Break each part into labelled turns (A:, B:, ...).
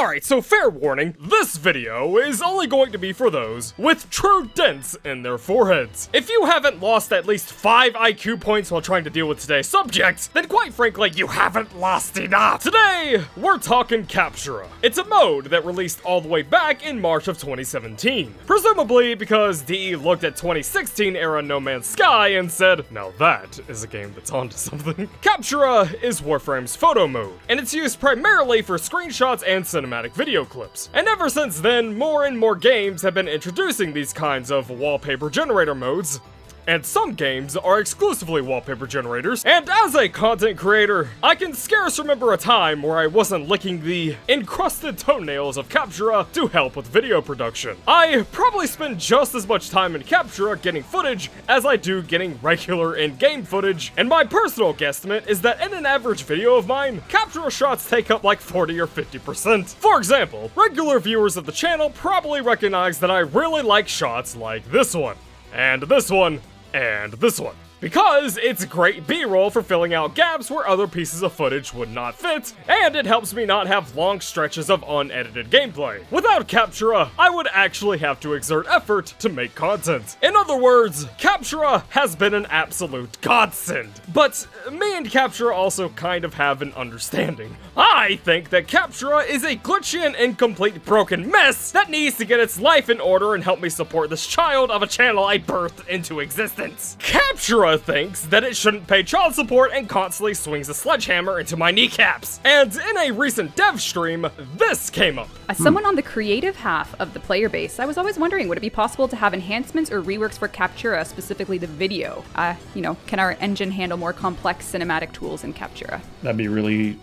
A: Alright, so fair warning, this video is only going to be for those with true dents in their foreheads. If you haven't lost at least 5 IQ points while trying to deal with today's subject, then quite frankly, you haven't lost enough. Today, we're talking Captura. It's a mode that released all the way back in March of 2017. Presumably because DE looked at 2016 era No Man's Sky and said, now that is a game that's onto something. Captura is Warframe's photo mode, and it's used primarily for screenshots and cinematic video clips. And ever since then, more and more games have been introducing these kinds of wallpaper generator modes, and some games are exclusively wallpaper generators. And as a content creator, I can scarce remember a time where I wasn't licking the encrusted toenails of Captura to help with video production. I probably spend just as much time in Captura getting footage as I do getting regular in-game footage, and my personal guesstimate is that in an average video of mine, Captura shots take up like 40 or 50%. For example, regular viewers of the channel probably recognize that I really like shots like this one, and this one, and this one, because it's great B-roll for filling out gaps where other pieces of footage would not fit, and it helps me not have long stretches of unedited gameplay. Without Captura, I would actually have to exert effort to make content. In other words, Captura has been an absolute godsend. But me and Captura also kind of have an understanding. I think that Captura is a glitchy and incomplete broken mess that needs to get its life in order and help me support this child of a channel I birthed into existence. Captura thinks that it shouldn't pay child support and constantly swings a sledgehammer into my kneecaps. And in a recent dev stream, this came up.
B: As someone on the creative half of the player base, I was always wondering, would it be possible to have enhancements or reworks for Captura, specifically the video? Can our engine handle more complex cinematic tools in Captura?
C: That'd be really,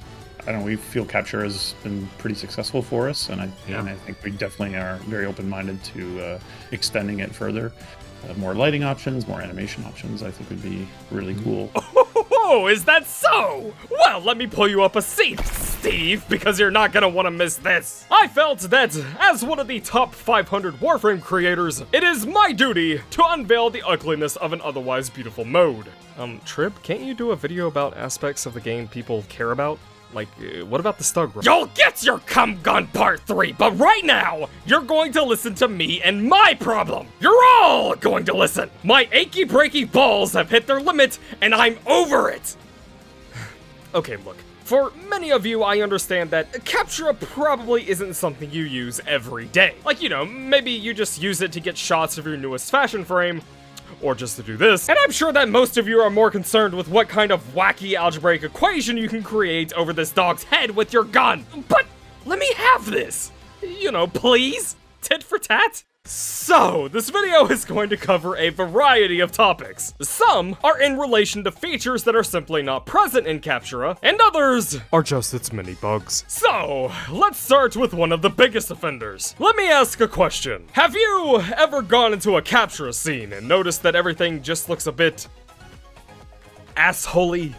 C: I don't know, we feel Captura has been pretty successful for us, and I think we definitely are very open-minded to extending it further. More lighting options, more animation options, I think would be really cool.
A: Oh, is that so? Well, let me pull you up a seat, Steve, because you're not gonna want to miss this. I felt that, as one of the top 500 Warframe creators, it is my duty to unveil the ugliness of an otherwise beautiful mode. Trib, can't you do a video about aspects of the game people care about? Like, what about the Stug Run? You'll get your cum gun part 3, but right now, you're going to listen to me and my problem. You're all going to listen. My achy breaky balls have hit their limit, and I'm over it. Okay, look. For many of you, I understand that Captura probably isn't something you use every day. Like, maybe you just use it to get shots of your newest fashion frame, or just to do this. And I'm sure that most of you are more concerned with what kind of wacky algebraic equation you can create over this dog's head with your gun. But let me have this. Please? Tit for tat? So, this video is going to cover a variety of topics. Some are in relation to features that are simply not present in Captura, and others are just its mini bugs. So, let's start with one of the biggest offenders. Let me ask a question. Have you ever gone into a Captura scene and noticed that everything just looks a bit assholey?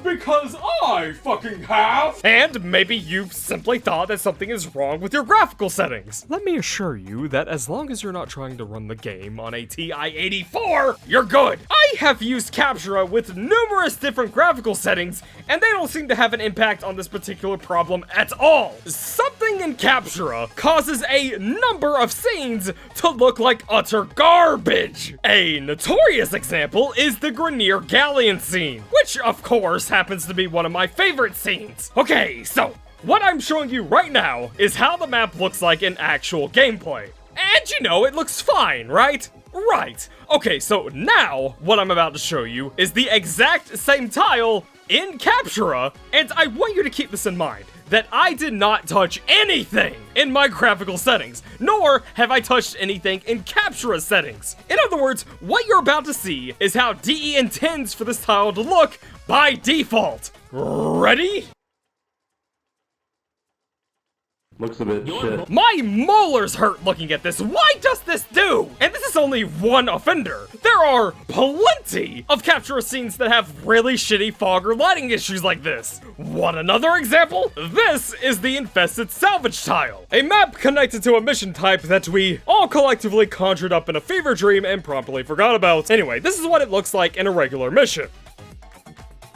A: Because I fucking have! And maybe you've simply thought that something is wrong with your graphical settings. Let me assure you that as long as you're not trying to run the game on a TI-84, you're good! I have used Captura with numerous different graphical settings, and they don't seem to have an impact on this particular problem at all. Something in Captura causes a number of scenes to look like utter garbage. A notorious example is the Grenier Galleon scene, which of course happens to be one of my favorite scenes. Okay, so what I'm showing you right now is how the map looks like in actual gameplay. And it looks fine, right? Right. Okay, so now what I'm about to show you is the exact same tile in Captura, and I want you to keep this in mind, that I did not touch anything in my graphical settings, nor have I touched anything in Captura settings. In other words, what you're about to see is how DE intends for this tile to look by default. Ready?
D: Looks a bit shit.
A: My molars hurt looking at this. Why does this do? And this is only one offender. There are plenty of Captura scenes that have really shitty fog or lighting issues like this. Want another example? This is the Infested Salvage tile, a map connected to a mission type that we all collectively conjured up in a fever dream and promptly forgot about. Anyway, this is what it looks like in a regular mission.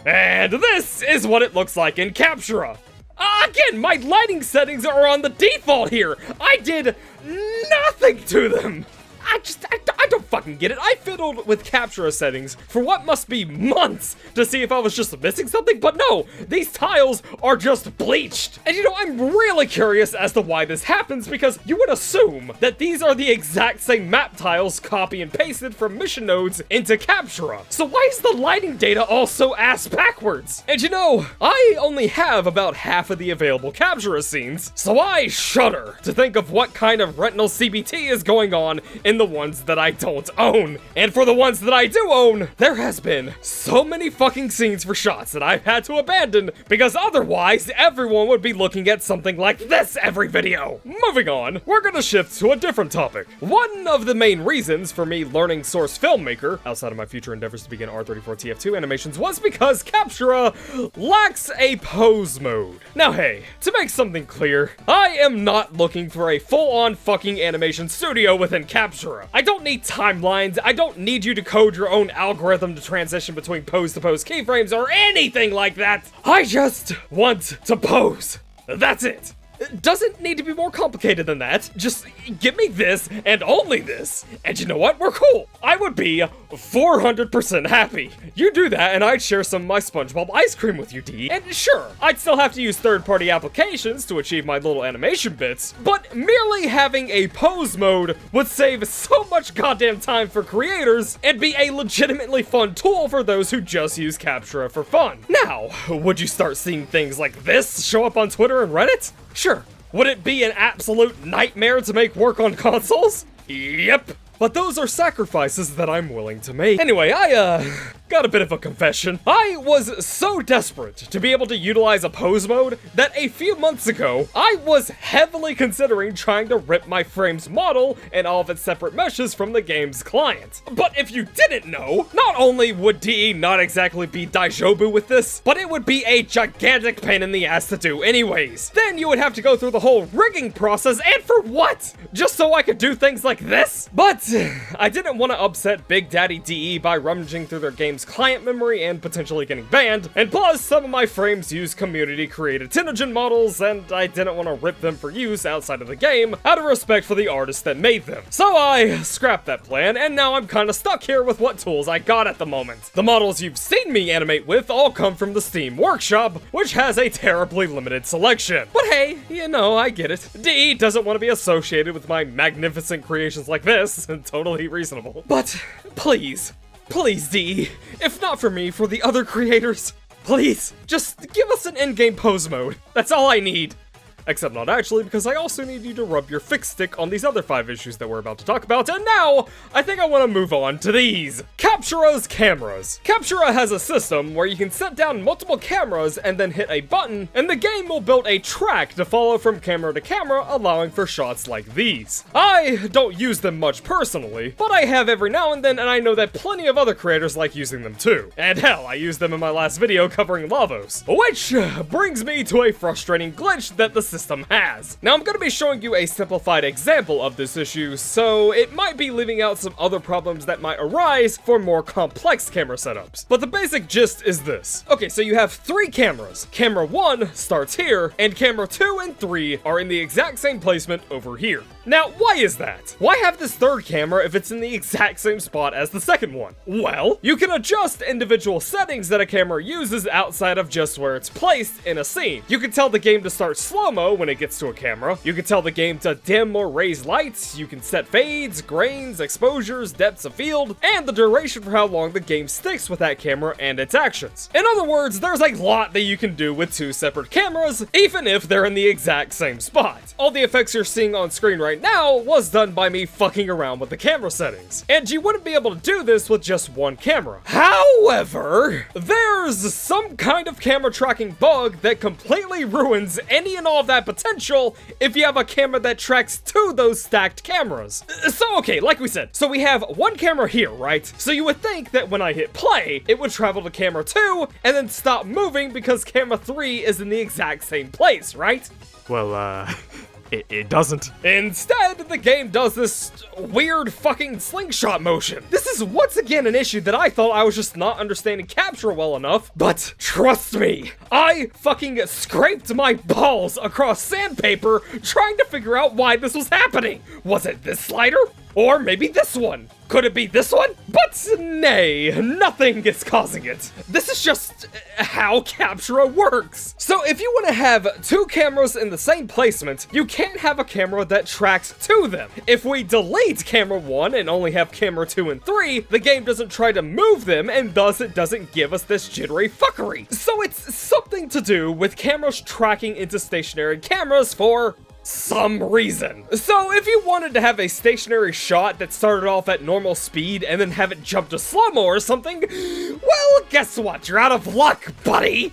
A: And this is what it looks like in Captura. Again, my lighting settings are on the default here. I did nothing to them. I don't fucking get it. I fiddled with Captura settings for what must be months to see if I was just missing something, but no, these tiles are just bleached. And you know, I'm really curious as to why this happens, because you would assume that these are the exact same map tiles copy and pasted from mission nodes into Captura. So why is the lighting data also ass backwards? And you know, I only have about half of the available Captura scenes, so I shudder to think of what kind of retinal CBT is going on in the ones that I don't own. And for the ones that I do own, there has been so many fucking scenes for shots that I've had to abandon, because otherwise everyone would be looking at something like this every video. Moving on, we're gonna shift to a different topic. One of the main reasons for me learning Source Filmmaker, outside of my future endeavors to begin R34TF2 animations, was because Captura lacks a pose mode. Now hey, to make something clear, I am not looking for a full-on fucking animation studio within Captura. I don't need timelines, I don't need you to code your own algorithm to transition between pose-to-pose keyframes or anything like that. I just want to pose. That's it. It doesn't need to be more complicated than that. Just give me this and only this. And you know what? We're cool. I would be 400% happy. You do that and I'd share some of my SpongeBob ice cream with you, D. And sure, I'd still have to use third-party applications to achieve my little animation bits, but merely having a pose mode would save so much goddamn time for creators and be a legitimately fun tool for those who just use Captura for fun. Now, would you start seeing things like this show up on Twitter and Reddit? Sure. Would it be an absolute nightmare to make work on consoles? Yep. But those are sacrifices that I'm willing to make. Anyway, I got a bit of a confession. I was so desperate to be able to utilize a pose mode that a few months ago, I was heavily considering trying to rip my frames model and all of its separate meshes from the game's client. But if you didn't know, not only would DE not exactly be Daijobu with this, but it would be a gigantic pain in the ass to do anyways. Then you would have to go through the whole rigging process, and for what? Just so I could do things like this? But I didn't want to upset Big Daddy DE by rummaging through their game's client memory and potentially getting banned, and plus some of my frames use community-created Tenogen models, and I didn't want to rip them for use outside of the game out of respect for the artists that made them. So I scrapped that plan, and now I'm kinda stuck here with what tools I got at the moment. The models you've seen me animate with all come from the Steam Workshop, which has a terribly limited selection. But hey, you know, I get it. DE doesn't want to be associated with my magnificent creations like this, and totally reasonable. But please, DE, if not for me, for the other creators, please, just give us an in-game pose mode. That's all I need. Except not actually, because I also need you to rub your fix stick on these other 5 issues that we're about to talk about, and now, I think I want to move on to these. Captura's cameras. Captura has a system where you can set down multiple cameras and then hit a button, and the game will build a track to follow from camera to camera, allowing for shots like these. I don't use them much personally, but I have every now and then, and I know that plenty of other creators like using them too. And hell, I used them in my last video covering Lavos. Which brings me to a frustrating glitch that the system has. Now I'm going to be showing you a simplified example of this issue, so it might be leaving out some other problems that might arise for more complex camera setups. But the basic gist is this. Okay, so you have 3 cameras. Camera 1 starts here, and camera 2 and 3 are in the exact same placement over here. Now, why is that? Why have this third camera if it's in the exact same spot as the second one? Well, you can adjust individual settings that a camera uses outside of just where it's placed in a scene. You can tell the game to start slow-mo when it gets to a camera. You can tell the game to dim or raise lights. You can set fades, grains, exposures, depths of field, and the duration for how long the game sticks with that camera and its actions. In other words, there's a lot that you can do with 2 separate cameras, even if they're in the exact same spot. All the effects you're seeing on screen right now was done by me fucking around with the camera settings. And you wouldn't be able to do this with just 1 camera. However, there's some kind of camera tracking bug that completely ruins any and all of that potential if you have a camera that tracks 2 of those stacked cameras. So okay, like we said, so we have 1 camera here, right? So you would think that when I hit play, it would travel to camera 2 and then stop moving because camera 3 is in the exact same place, right? Well, It doesn't. Instead, the game does this weird fucking slingshot motion. This is once again an issue that I thought I was just not understanding Captura well enough, but trust me, I fucking scraped my balls across sandpaper trying to figure out why this was happening. Was it this slider? Or maybe this one? Could it be this one? But nay, nothing is causing it. This is just how Captura works. So if you want to have two cameras in the same placement, you can't have a camera that tracks to them. If we delete camera 1 and only have camera 2 and 3, the game doesn't try to move them, and thus it doesn't give us this jittery fuckery. So it's something to do with cameras tracking into stationary cameras for some reason. So if you wanted to have a stationary shot that started off at normal speed and then have it jump to slow-mo or something, well, guess what? You're out of luck, buddy!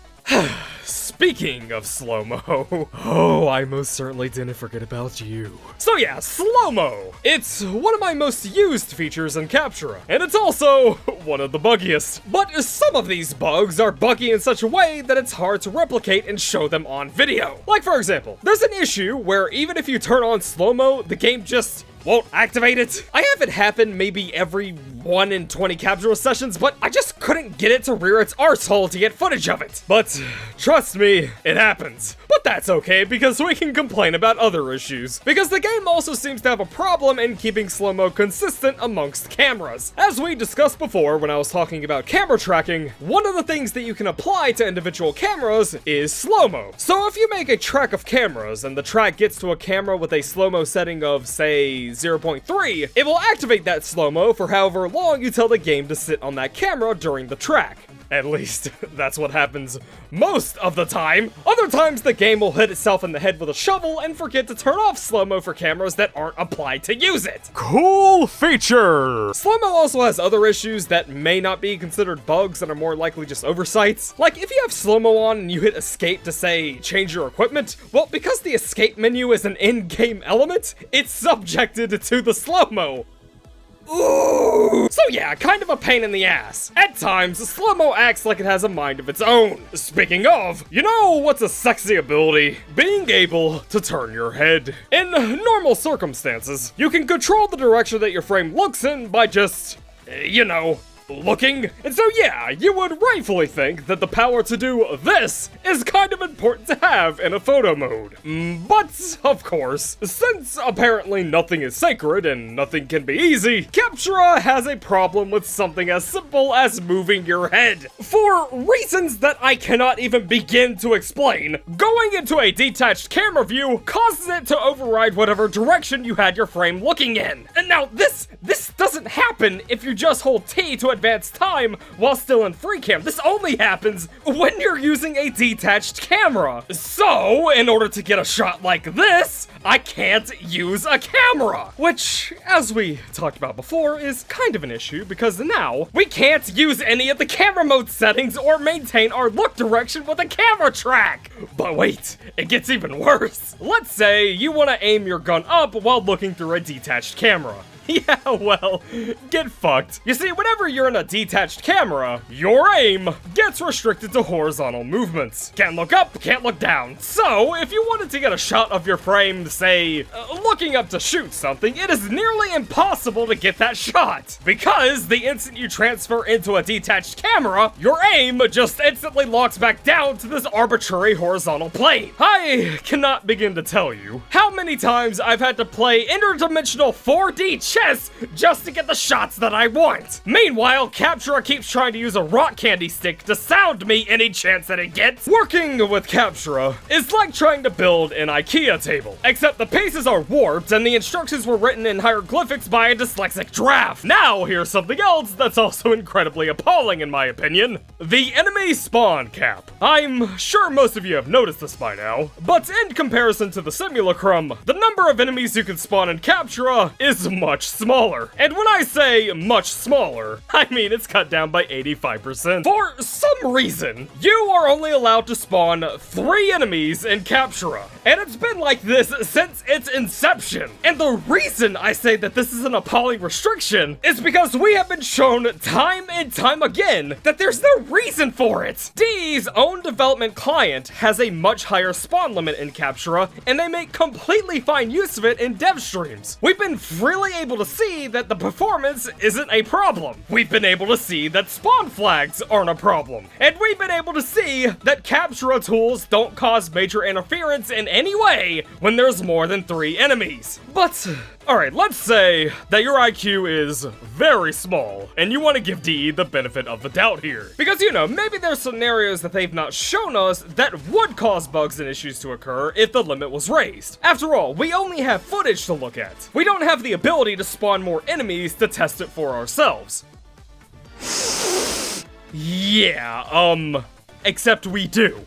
A: Speaking of slow-mo, oh, I most certainly didn't forget about you. So yeah, slow-mo. It's one of my most used features in Captura, and it's also one of the buggiest. But some of these bugs are buggy in such a way that it's hard to replicate and show them on video. Like for example, there's an issue where even if you turn on slow-mo, the game just won't activate it. I have it happen maybe every 1 in 20 Captura sessions, but I just couldn't get it to rear its arsehole to get footage of it. But trust me, it happens. But that's okay, because we can complain about other issues. Because the game also seems to have a problem in keeping slow-mo consistent amongst cameras. As we discussed before when I was talking about camera tracking, one of the things that you can apply to individual cameras is slow-mo. So if you make a track of cameras and the track gets to a camera with a slow-mo setting of, say, 0.3, it will activate that slow-mo for however long you tell the game to sit on that camera during the track. At least, that's what happens most of the time. Other times, the game will hit itself in the head with a shovel and forget to turn off slow-mo for cameras that aren't applied to use it. Cool feature! Slow-mo also has other issues that may not be considered bugs and are more likely just oversights. Like, if you have slow-mo on and you hit escape to, say, change your equipment, well, because the escape menu is an in-game element, it's subjected to the slow-mo. Ooh. So yeah, kind of a pain in the ass. At times, slow-mo acts like it has a mind of its own. Speaking of, you know what's a sexy ability? Being able to turn your head. In normal circumstances, you can control the direction that your frame looks in by just, you know, looking. And so yeah, you would rightfully think that the power to do this is kind of important to have in a photo mode. But, of course, since apparently nothing is sacred and nothing can be easy, Captura has a problem with something as simple as moving your head. For reasons that I cannot even begin to explain, going into a detached camera view causes it to override whatever direction you had your frame looking in. And now this doesn't happen if you just hold T to advance time while still in free cam. This only happens when you're using a detached camera. So, in order to get a shot like this, I can't use a camera. Which, as we talked about before, is kind of an issue because now we can't use any of the camera mode settings or maintain our look direction with a camera track. But wait, it gets even worse. Let's say you want to aim your gun up while looking through a detached camera. Yeah, well, get fucked. You see, whenever you're in a detached camera, your aim gets restricted to horizontal movements. Can't look up, can't look down. So, if you wanted to get a shot of your frame, say, looking up to shoot something, it is nearly impossible to get that shot. Because the instant you transfer into a detached camera, your aim just instantly locks back down to this arbitrary horizontal plane. I cannot begin to tell you how many times I've had to play interdimensional 4D chess just to get the shots that I want. Meanwhile, Captura keeps trying to use a rock candy stick to sound me any chance that it gets. Working with Captura is like trying to build an IKEA table, except the pieces are warped and the instructions were written in hieroglyphics by a dyslexic giraffe. Now, here's something else that's also incredibly appalling in my opinion. The enemy spawn cap. I'm sure most of you have noticed this by now, but in comparison to the simulacrum, the number of enemies you can spawn in Captura is much much smaller. And when I say much smaller, I mean it's cut down by 85%. For some reason, you are only allowed to spawn 3 enemies in Captura. And it's been like this since its inception. And the reason I say that this is an appalling restriction is because we have been shown time and time again that there's no reason for it. DE's own development client has a much higher spawn limit in Captura, and they make completely fine use of it in dev streams. We've been freely able to see that the performance isn't a problem. We've been able to see that spawn flags aren't a problem. And we've been able to see that Captura tools don't cause major interference in any way when there's more than 3 enemies. But, alright, let's say that your IQ is very small, and you want to give DE the benefit of the doubt here. Because, you know, maybe there's scenarios that they've not shown us that would cause bugs and issues to occur if the limit was raised. After all, we only have footage to look at. We don't have the ability to spawn more enemies to test it for ourselves. Yeah, except we do.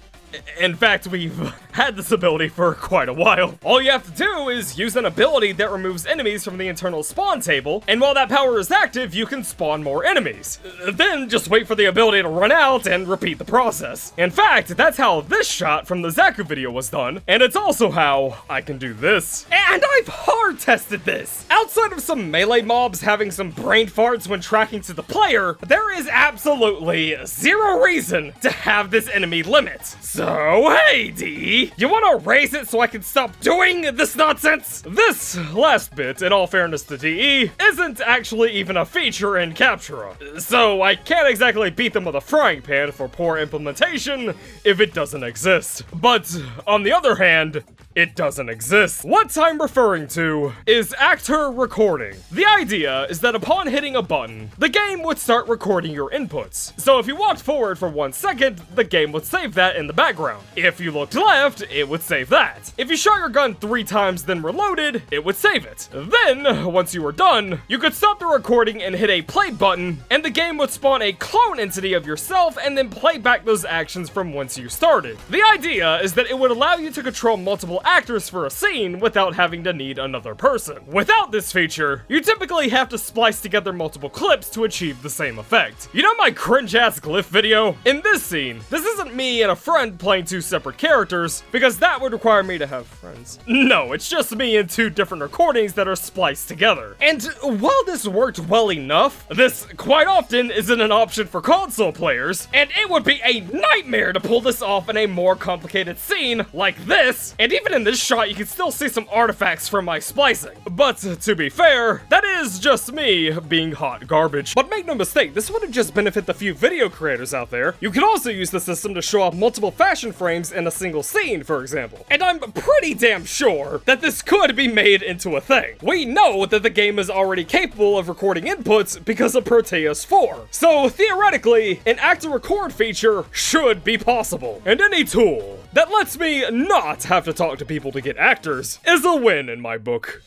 A: In fact, we've had this ability for quite a while. All you have to do is use an ability that removes enemies from the internal spawn table, and while that power is active, you can spawn more enemies. Then just wait for the ability to run out and repeat the process. In fact, that's how this shot from the Zaku video was done, and it's also how I can do this. And I've hard tested this! Outside of some melee mobs having some brain farts when tracking to the player, there is absolutely zero reason to have this enemy limit. So, hey, DE, you wanna raise it so I can stop doing this nonsense? This last bit, in all fairness to DE, isn't actually even a feature in Captura, so I can't exactly beat them with a frying pan for poor implementation if it doesn't exist. But, on the other hand, it doesn't exist. What I'm referring to is actor recording. The idea is that upon hitting a button, the game would start recording your inputs. So if you walked forward for 1 second, the game would save that in the background. If you looked left, it would save that. If you shot your gun 3 times then reloaded, it would save it. Then, once you were done, you could stop the recording and hit a play button, and the game would spawn a clone entity of yourself and then play back those actions from whence you started. The idea is that it would allow you to control multiple actors for a scene without having to need another person. Without this feature, you typically have to splice together multiple clips to achieve the same effect. You know my cringe-ass glyph video? In this scene, this isn't me and a friend playing 2 separate characters, because that would require me to have friends. No, it's just me in 2 different recordings that are spliced together. And while this worked well enough, this quite often isn't an option for console players, and it would be a nightmare to pull this off in a more complicated scene like this, and even in this shot you can still see some artifacts from my splicing. But to be fair, that is just me being hot garbage. But make no mistake, this wouldn't just benefit the few video creators out there. You could also use the system to show off multiple fashion frames in a single scene, for example. And I'm pretty damn sure that this could be made into a thing. We know that the game is already capable of recording inputs because of Proteus 4. So theoretically, an actor record feature should be possible. And any tool that lets me not have to talk to people to get actors is a win in my book.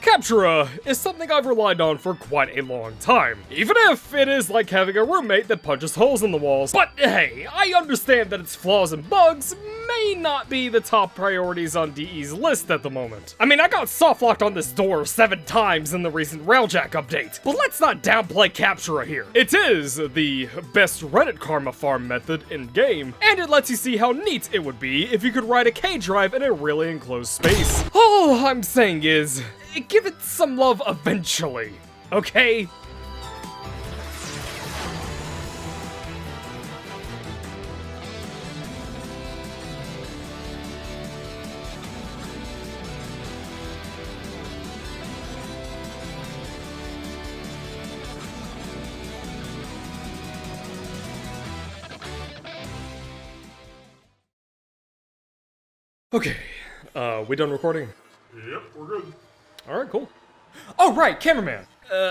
A: Captura is something I've relied on for quite a long time, even if it is like having a roommate that punches holes in the walls. But hey, I understand that its flaws and bugs may not be the top priorities on DE's list at the moment. I mean, I got softlocked on this door 7 times in the recent Railjack update, but let's not downplay Captura here. It is the best Reddit karma farm method in-game, and it lets you see how neat it would be if you could ride a K-drive in a really enclosed space. All I'm saying is, give it some love eventually, okay? Okay, we done recording?
E: Yep, we're good.
A: Alright, cool. Oh, right, cameraman.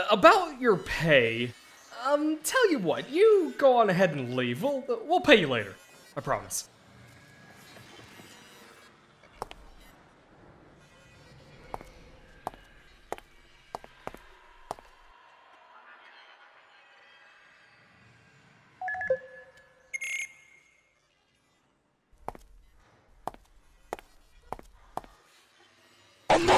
A: About your pay, tell you what, you go on ahead and leave. We'll pay you later. I promise.